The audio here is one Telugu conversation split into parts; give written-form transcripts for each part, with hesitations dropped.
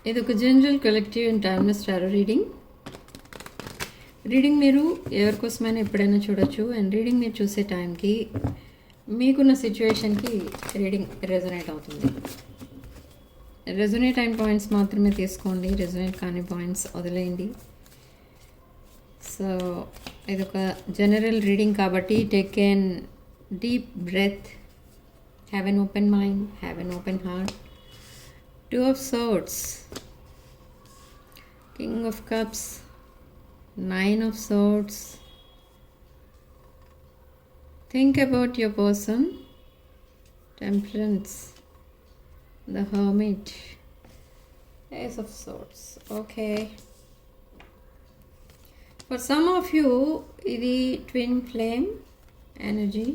ఇది ఒక general collective and timeless tarot reading మీరు ఎవరికోసమైనా ఎప్పుడైనా చూడొచ్చు. అండ్ రీడింగ్ మీరు చూసే టైంకి మీకున్న సిచ్యువేషన్కి రీడింగ్ రెజొనేట్ అవుతుంది. రెజొనేట్ అయిన పాయింట్స్ మాత్రమే తీసుకోండి, రెజొనేట్ కాని పాయింట్స్ వదిలేయండి. సో ఇదొక జనరల్ రీడింగ్ కాబట్టి take an deep breath, have an open mind, have an open heart. Two of Swords, King of Cups, Nine of Swords. Think about your person. Temperance, the Hermit, Ace of Swords. Okay. For some of you, ఇది twin flame energy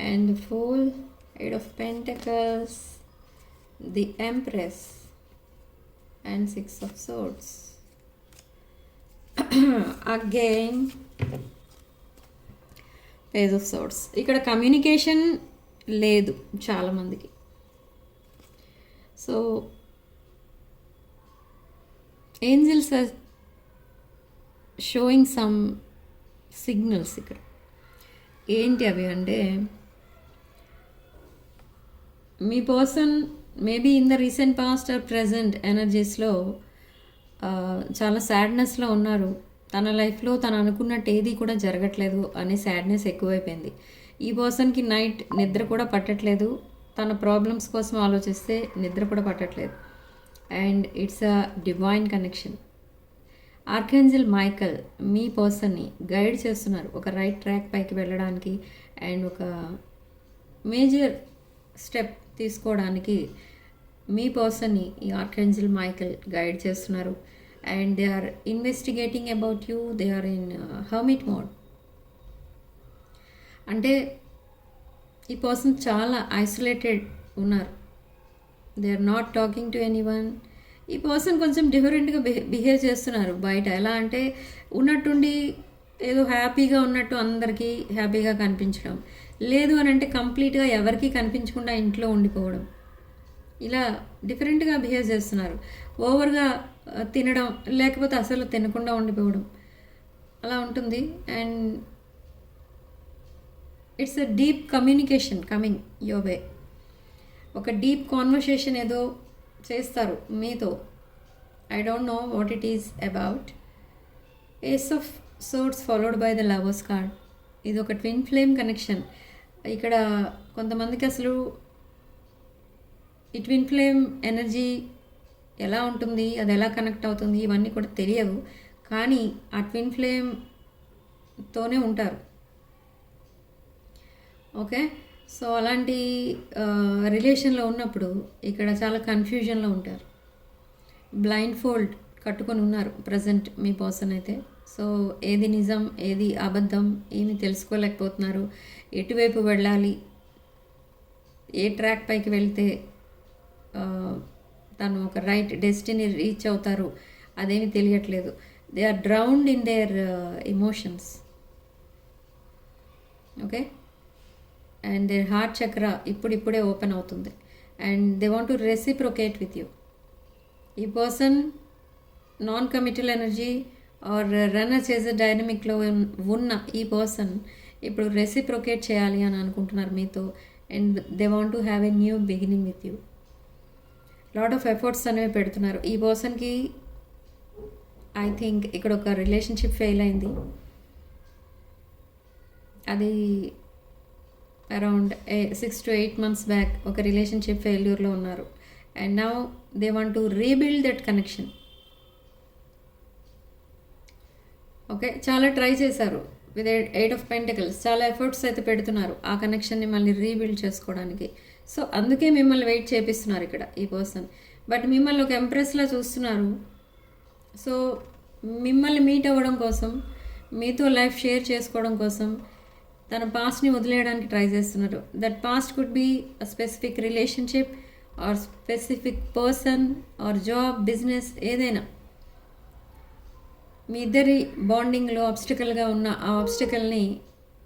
and the Fool, Eight of Pentacles, the Empress and Six of Swords. Again Page of Swords. ఇక్కడ కమ్యూనికేషన్ లేదు చాలామందికి. So angels are showing some signals. ఇక్కడ ఏంటి అవి అంటే, మీ person maybe in the recent past or present ఎనర్జీస్లో చాలా సాడ్నెస్లో ఉన్నారు. తన లైఫ్లో తను అనుకున్నట్టు ఏది కూడా జరగట్లేదు అనే సాడ్నెస్ ఎక్కువైపోయింది. ఈ పర్సన్కి నైట్ నిద్ర కూడా పట్టట్లేదు, తన ప్రాబ్లమ్స్ కోసం ఆలోచిస్తే నిద్ర కూడా పట్టట్లేదు. And it's a divine connection. Archangel Michael మీ పర్సన్ని గైడ్ చేస్తున్నారు ఒక రైట్ ట్రాక్ పైకి వెళ్ళడానికి అండ్ ఒక మేజర్ స్టెప్ తీసుకోవడానికి. మీ పర్సన్ని ఈ ఆర్కేంజల్ మైకల్ గైడ్ చేస్తున్నారు. And they are investigating about you. They are in hermit mode. అంటే ఈ పర్సన్ చాలా ఐసోలేటెడ్ ఉన్నారు. They are not talking to anyone. ఈ పర్సన్ కొంచెం డిఫరెంట్గా బిహేవ్ చేస్తున్నారు బయట. ఎలా అంటే ఉన్నట్టుండి ఏదో హ్యాపీగా ఉన్నట్టు అందరికీ హ్యాపీగా కనిపించడం, లేదు అని అంటే కంప్లీట్గా ఎవరికీ కనిపించకుండా ఇంట్లో ఉండిపోవడం, ఇలా డిఫరెంట్గా బిహేవ్ చేస్తున్నారు. ఓవర్గా తినడం, లేకపోతే అసలు తినకుండా ఉండిపోవడం, అలా ఉంటుంది. And it's a deep communication coming your way. ఒక డీప్ కాన్వర్సేషన్ ఏదో చేస్తారు మీతో. I don't know what it is about. Ace of swords followed by the lovers card. ఇది ఒక ట్విన్ ఫ్లేమ్ కనెక్షన్. ఇక్కడ కొంతమందికి అసలు ఈ ట్విన్ ఫ్లేమ్ ఎనర్జీ ఎలా ఉంటుంది, అది ఎలా కనెక్ట్ అవుతుంది, ఇవన్నీ కూడా తెలియవు. కానీ ఆ ట్విన్ ఫ్లేమ్తోనే ఉంటారు. ఓకే, సో అలాంటి రిలేషన్లో ఉన్నప్పుడు ఇక్కడ చాలా కన్ఫ్యూజన్లో ఉంటారు. బ్లైండ్ ఫోల్డ్ కట్టుకొని ఉన్నారు ప్రజెంట్ మీ పర్సన్ అయితే. సో ఏది నిజం, ఏది అబద్ధం, ఏమి తెలుసుకోలేకపోతున్నారు. ఎటువైపు వెళ్ళాలి, ఏ ట్రాక్ పైకి వెళ్తే తను ఒక రైట్ డెస్టినీ రీచ్ అవుతారు, అదేమి తెలియట్లేదు. They are drowned in their emotions. Okay, and their heart chakra ఇప్పుడిప్పుడే ఓపెన్ అవుతుంది. And they want to reciprocate with you. ఈ person non committal energy or runner చేసే డైనమిక్లో ఉన్న ఈ పర్సన్ ఇప్పుడు రెసిప్రొకేట్ చేయాలి అని అనుకుంటున్నారు మీతో. And they want to have a new beginning with you. Lot of efforts అనేవి పెడుతున్నారు. ఈ పర్సన్కి ఐ థింక్ ఇక్కడ ఒక రిలేషన్షిప్ ఫెయిల్ అయింది. అది అరౌండ్ 6 to 8 months బ్యాక్ ఒక రిలేషన్షిప్ ఫెయిల్యూర్లో ఉన్నారు. And now they want to rebuild that connection. Okay, చాలా ట్రై చేశారు విత్ 8 of Pentacles. చాలా ఎఫర్ట్స్ అయితే పెడుతున్నారు ఆ కనెక్షన్ని మళ్ళీ రీబిల్డ్ చేసుకోవడానికి. సో అందుకే మిమ్మల్ని వెయిట్ చేపిస్తున్నారు ఇక్కడ ఈ పర్సన్. బట్ మిమ్మల్ని ఒక ఎంప్రెస్లా చూస్తున్నారు. సో మిమ్మల్ని మీట్ అవ్వడం కోసం, మీతో లైఫ్ షేర్ చేసుకోవడం కోసం తన పాస్ట్ని వదిలేయడానికి ట్రై చేస్తున్నారు. That past could be a specific relationship or specific person or job, business, ఏదైనా. మీ ఇద్దరి బాండింగ్లో ఆబ్స్టికల్గా ఉన్న ఆ ఆబ్స్టికల్ని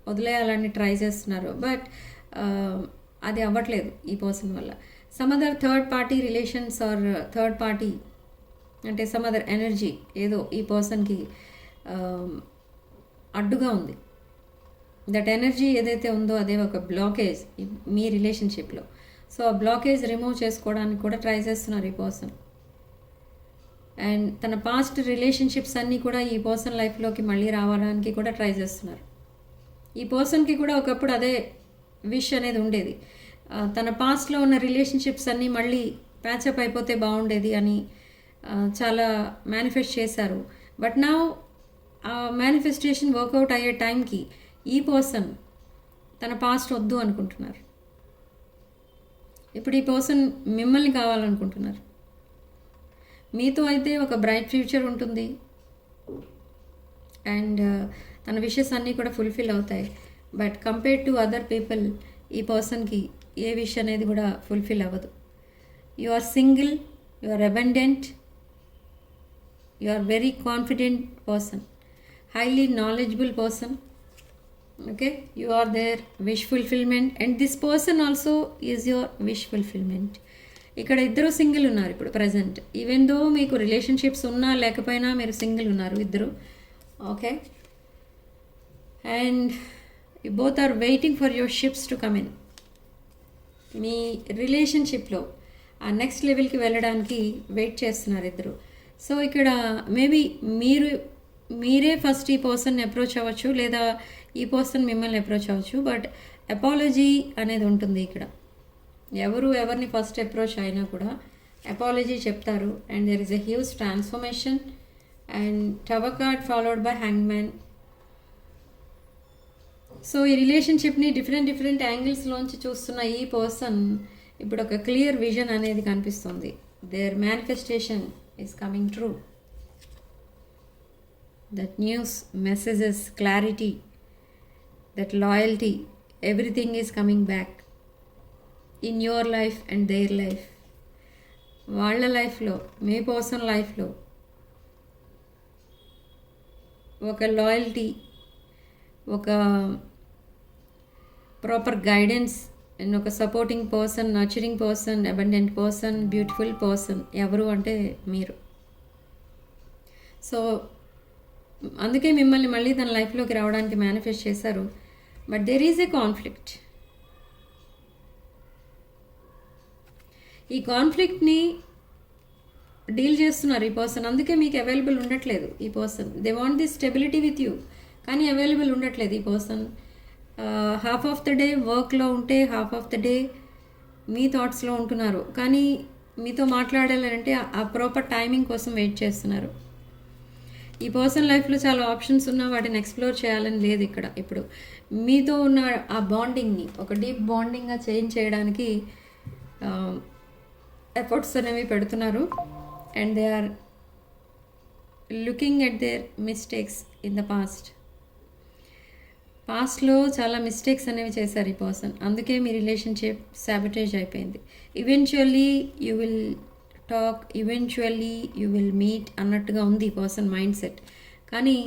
వదిలేయాలని ట్రై చేస్తున్నారు. బట్ అది అవ్వట్లేదు ఈ పర్సన్ వల్ల. Some other third party relations or third party అంటే సమ్ అదర్ ఎనర్జీ ఏదో ఈ పర్సన్కి అడ్డుగా ఉంది. దట్ ఎనర్జీ ఏదైతే ఉందో అదే ఒక బ్లాకేజ్ మీ రిలేషన్షిప్లో. సో ఆ బ్లాకేజ్ రిమూవ్ చేసుకోవడానికి కూడా ట్రై చేస్తున్నారు ఈ పర్సన్. అండ్ తన పాస్ట్ రిలేషన్షిప్స్ అన్నీ కూడా ఈ పర్సన్ లైఫ్లోకి మళ్ళీ రావడానికి కూడా ట్రై చేస్తున్నారు. ఈ పర్సన్కి కూడా ఒకప్పుడు అదే విష్ అనేది ఉండేది. తన పాస్ట్లో ఉన్న రిలేషన్షిప్స్ అన్నీ మళ్ళీ ప్యాచప్ అయిపోతే బాగుండేది అని చాలా మేనిఫెస్ట్ చేశారు. బట్ నా ఆ మేనిఫెస్టేషన్ వర్కౌట్ అయ్యే టైంకి ఈ పర్సన్ తన పాస్ట్ వద్దు అనుకుంటున్నారు. ఇప్పుడు ఈ పర్సన్ మిమ్మల్ని కావాలనుకుంటున్నారు. మీతో అయితే ఒక బ్రైట్ ఫ్యూచర్ ఉంటుంది అండ్ తన విషెస్ అన్నీ కూడా ఫుల్ఫిల్ అవుతాయి. But compared to other people ఈ పర్సన్కి ఏ విష్ అనేది కూడా ఫుల్ఫిల్ అవ్వదు. You are single, you are abundant, you are very confident person, highly knowledgeable person. Okay, you are their wish fulfillment and this person also is your wish fulfillment. ఇక్కడ ఇద్దరు సింగిల్ ఉన్నారు ఇప్పుడు ప్రజెంట్. ఈవెన్ దో మీకు రిలేషన్షిప్స్ ఉన్నా లేకపోయినా మీరు సింగిల్ ఉన్నారు ఇద్దరు. Okay, and you both are waiting for your ships to come in. మీ రిలేషన్షిప్లో ఆ నెక్స్ట్ లెవెల్కి వెళ్ళడానికి వెయిట్ చేస్తున్నారు ఇద్దరు. సో ఇక్కడ మేబీ మీరే ఫస్ట్ ఈ పర్సన్ని అప్రోచ్ అవ్వచ్చు, లేదా ఈ పర్సన్ మిమ్మల్ని అప్రోచ్ అవ్వచ్చు. బట్ అపాలజీ అనేది ఉంటుంది ఇక్కడ. ఎవరిని ఫస్ట్ అప్రోచ్ అయినా కూడా అపాలజీ చెప్తారు. And there is a huge transformation and tower card followed by hangman. So ఈ రిలేషన్షిప్ని డిఫరెంట్ యాంగిల్స్లోంచి చూస్తున్న ఈ పర్సన్ ఇప్పుడు ఒక క్లియర్ విజన్ అనేది కనిపిస్తుంది. Their manifestation is coming true. That news, messages, clarity, that loyalty, everything is coming back in your life and their life. వాళ్ళ లైఫ్లో, మీ పర్సన్ లైఫ్లో ఒక లాయల్టీ, ఒక ప్రాపర్ గైడెన్స్ అండ్ ఒక supporting person, nurturing person, abundant person, beautiful person ఎవరు అంటే మీరు. సో అందుకే మిమ్మల్ని మళ్ళీ తన లైఫ్లోకి రావడానికి మేనిఫెస్ట్ చేశారు. But there is A conflict. ఈ కాన్ఫ్లిక్ట్ని డీల్ చేస్తున్నారు ఈ పర్సన్. అందుకే మీకు అవైలబుల్ ఉండట్లేదు ఈ person. They want the stability with you, కానీ అవైలబుల్ ఉండట్లేదు ఈ person. Half of the day వర్క్లో ఉంటే హాఫ్ ఆఫ్ ద డే మీ థాట్స్లో ఉంటున్నారు. కానీ మీతో మాట్లాడాలంటే ఆ ప్రాపర్ టైమింగ్ కోసం వెయిట్ చేస్తున్నారు. ఈ పర్సన్ లైఫ్లో చాలా ఆప్షన్స్ ఉన్నా వాటిని ఎక్స్ప్లోర్ చేయాలని లేదు ఇక్కడ. ఇప్పుడు మీతో ఉన్న ఆ బాండింగ్ని ఒక డీప్ బాండింగ్గా చేంజ్ చేయడానికి ఎఫర్ట్స్ అనేవి పెడుతున్నారు. And they are looking at their mistakes in the పాస్ట్లో చాలా మిస్టేక్స్ అనేవి చేశారు ఈ పర్సన్. అందుకే మీ రిలేషన్షిప్ సాబిటేజ్ అయిపోయింది. Eventually you will talk, eventually you will meet అన్నట్టుగా ఉంది ఈ పర్సన్ మైండ్ సెట్. కానీ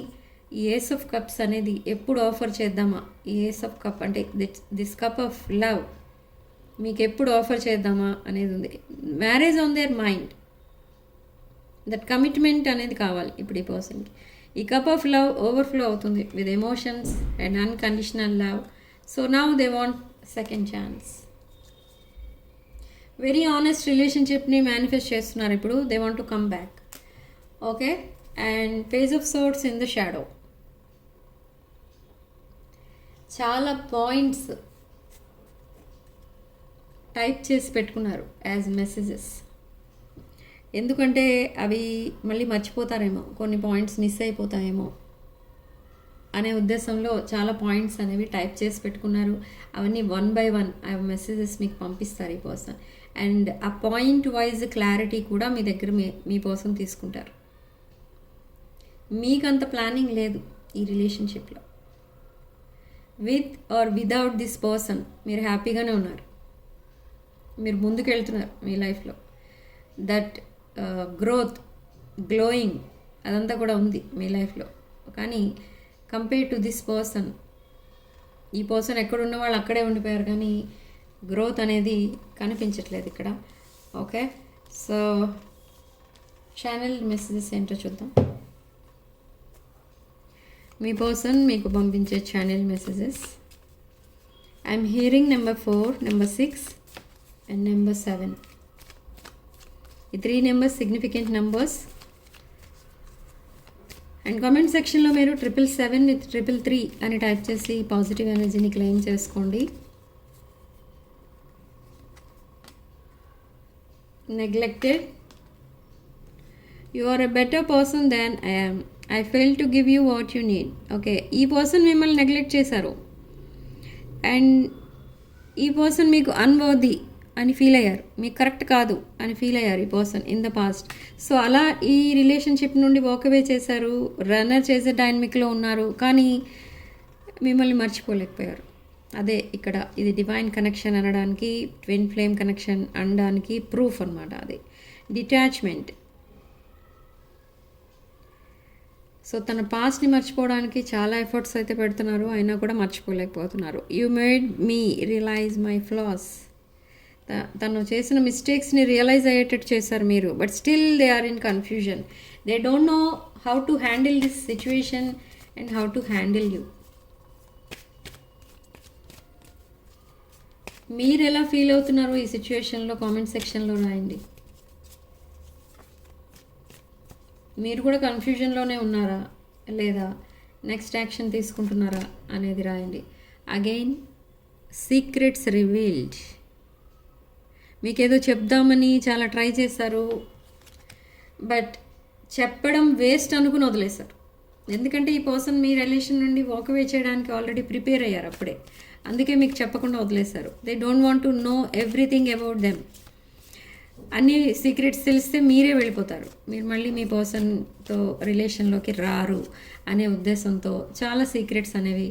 ఈ ఏస్ ఆఫ్ కప్స్ అనేది ఎప్పుడు ఆఫర్ చేద్దామా, ఈ ఏస్ ఆఫ్ కప్ అంటే దిస్ కప్ ఆఫ్ లవ్ మీకు ఎప్పుడు ఆఫర్ చేద్దామా అనేది ఉంది. Marriage on their mind, that commitment అనేది కావాలి ఇప్పుడు ఈ పర్సన్కి. ఈ కప్ ఆఫ్ లవ్ ఓవర్ఫ్లో అవుతుంది with emotions and unconditional love. So now they want second chance. Very honest రిలేషన్షిప్ని మేనిఫెస్ట్ చేస్తున్నారు ఇప్పుడు. They want to come back. Okay, and page of swords in the shadow. చాలా పాయింట్స్ టైప్ చేసి పెట్టుకున్నారు యాజ్ మెసేజెస్. ఎందుకంటే అవి మళ్ళీ మర్చిపోతారేమో, కొన్ని పాయింట్స్ మిస్ అయిపోతాయేమో అనే ఉద్దేశంలో చాలా పాయింట్స్ అనేవి టైప్ చేసి పెట్టుకున్నారు. అవన్నీ 1 by 1 ఆ మెసేజెస్ మీకు పంపిస్తారు ఈ పర్సన్. అండ్ ఆ పాయింట్ వైజ్ క్లారిటీ కూడా మీ దగ్గర మీ పర్సన్ తీసుకుంటారు. మీకంత ప్లానింగ్ లేదు ఈ రిలేషన్షిప్లో. With or without this person మీరు హ్యాపీగానే ఉన్నారు. మీరు ముందుకు వెళ్తున్నారు మీ లైఫ్లో. దట్ గ్రోత్, గ్లోయింగ్ అదంతా కూడా ఉంది మీ లైఫ్లో. కానీ కంపేర్ టు దిస్ పర్సన్, ఈ పర్సన్ ఎక్కడున్న వాళ్ళు అక్కడే ఉండిపోయారు. కానీ గ్రోత్ అనేది కనిపించట్లేదు ఇక్కడ. ఓకే, సో ఛానల్ మెసేజెస్ ఏంటో చూద్దాం. మీ పర్సన్ మీకు పంపించే channel messages. I'm hearing number 4, number 6 and number 7. ఈ 3 numbers significant numbers. And comment సెక్షన్లో మీరు 777 విత్ 333 అని టైప్ చేసి పాజిటివ్ ఎనర్జీని క్లెయిమ్ చేసుకోండి. Neglected. You are a better person than I am. I fail to give you what you need. Okay, ఈ పర్సన్ మిమ్మల్ని నెగ్లెక్ట్ చేశారు అండ్ ఈ పర్సన్ మీకు అన్వర్ది అని ఫీల్ అయ్యారు, మీకు కరెక్ట్ కాదు అని ఫీల్ అయ్యారు ఈ person in the past. So అలా ఈ రిలేషన్షిప్ నుండి వాకవే చేశారు, రన్నర్ చేసే డైనమిక్లో ఉన్నారు, కానీ మిమ్మల్ని మర్చిపోలేకపోయారు. అదే ఇక్కడ ఇది డివైన్ కనెక్షన్ అనడానికి, ట్విన్ ఫ్లేమ్ కనెక్షన్ అనడానికి ప్రూఫ్ అనమాట. అది డిటాచ్మెంట్. సో తన పాస్ట్ని మర్చిపోవడానికి చాలా ఎఫర్ట్స్ అయితే పెడుతున్నారు, అయినా కూడా మర్చిపోలేకపోతున్నారు. You made me realize my flaws. తను చేసిన మిస్టేక్స్ని రియలైజ్ అయ్యేటట్టు చేశారు మీరు, but still they are in confusion. They don't know how to handle this situation and how to handle you. మీరు ఎలా ఫీల్ అవుతున్నారో ఈ సిచ్యువేషన్లో కామెంట్ సెక్షన్లో రాయండి. మీరు కూడా కన్ఫ్యూజన్లోనే ఉన్నారా లేదా నెక్స్ట్ యాక్షన్ తీసుకుంటున్నారా అనేది రాయండి. Again secrets revealed. మీకేదో చెప్దామని చాలా ట్రై చేశారు, బట్ చెప్పడం వేస్ట్ అనుకుని వదిలేశారు. ఎందుకంటే ఈ పర్సన్ మీ రిలేషన్ నుండి వాకవే చేయడానికి ఆల్రెడీ ప్రిపేర్ అయ్యారు అప్పుడే, అందుకే మీకు చెప్పకుండా వదిలేశారు. They don't want to know everything about them. అన్ని సీక్రెట్స్ తెలిస్తే మీరే వెళ్ళిపోతారు, మీరు మళ్ళీ మీ పర్సన్తో రిలేషన్లోకి రారు అనే ఉద్దేశంతో చాలా సీక్రెట్స్ అనేవి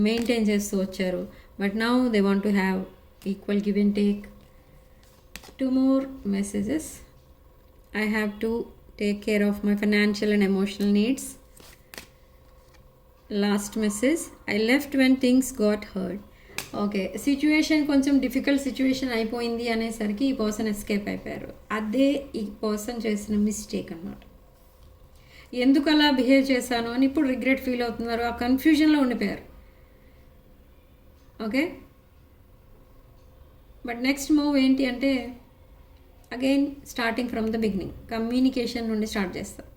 మెయింటైన్ చేస్తూ వచ్చారు. But now they want to have equal give and take. 2 more messages. I have to take care of my financial and emotional needs. Last message. I left when things got hurt. Okay, situation కొంచెం డిఫికల్ట్ సిచ్యువేషన్ అయిపోయింది అనేసరికి ఈ పర్సన్ ఎస్కేప్ అయిపోయారు. అదే ఈ పర్సన్ చేసిన మిస్టేక్ అన్నమాట. ఎందుకు అలా బిహేవ్ చేశాను అని ఇప్పుడు రిగ్రెట్ ఫీల్ అవుతున్నారు, ఆ కన్ఫ్యూజన్లో ఉండిపోయారు. ఓకే, బట్ నెక్స్ట్ మూవ్ ఏంటి అంటే again starting from the beginning, communication నుండి స్టార్ట్ చేస్తారు.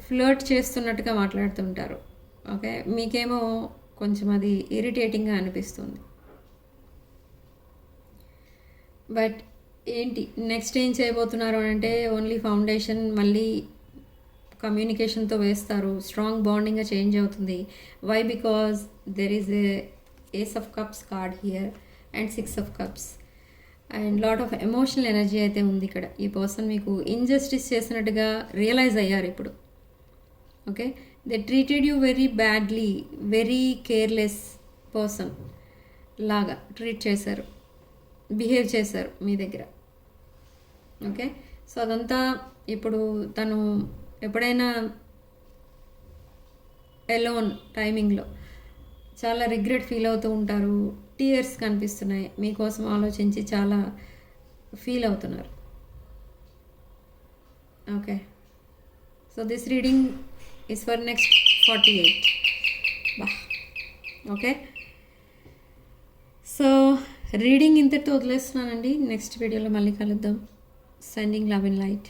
ఫ్లర్ట్ చేస్తున్నట్టుగా మాట్లాడుతుంటారు. ఓకే, మీకేమో కొంచెం అది ఇరిటేటింగ్గా అనిపిస్తుంది. బట్ ఏంటి నెక్స్ట్ ఏం చేయబోతున్నారు అంటే ఓన్లీ ఫౌండేషన్ మళ్ళీ కమ్యూనికేషన్తో వేస్తారు. స్ట్రాంగ్ బాండింగ్గా చేంజ్ అవుతుంది. Why? Because there is a ace of cups card here and 6 of cups and lot of emotional energy అయితే ఉంది ఇక్కడ. ఈ పర్సన్ మీకు ఇన్జస్టిస్ చేసినట్టుగా రియలైజ్ అయ్యారు ఇప్పుడు. Okay, they treated you very badly, very careless person లాగా ట్రీట్ చేశారు, బిహేవ్ చేశారు మీ దగ్గర. ఓకే, సో అదంతా ఇప్పుడు తను ఎప్పుడైనా ఎలోన్ టైమింగ్లో చాలా రిగ్రెట్ ఫీల్ అవుతూ ఉంటారు. టీయర్స్ కనిపిస్తున్నాయి, మీకోసం ఆలోచించి చాలా ఫీల్ అవుతున్నారు. Okay, so this reading is for next 48. Okay, so reading ఇంతటితో వదిలేస్తున్నానండి. నెక్స్ట్ వీడియోలో మళ్ళీ కలుద్దాం. Sending love and light.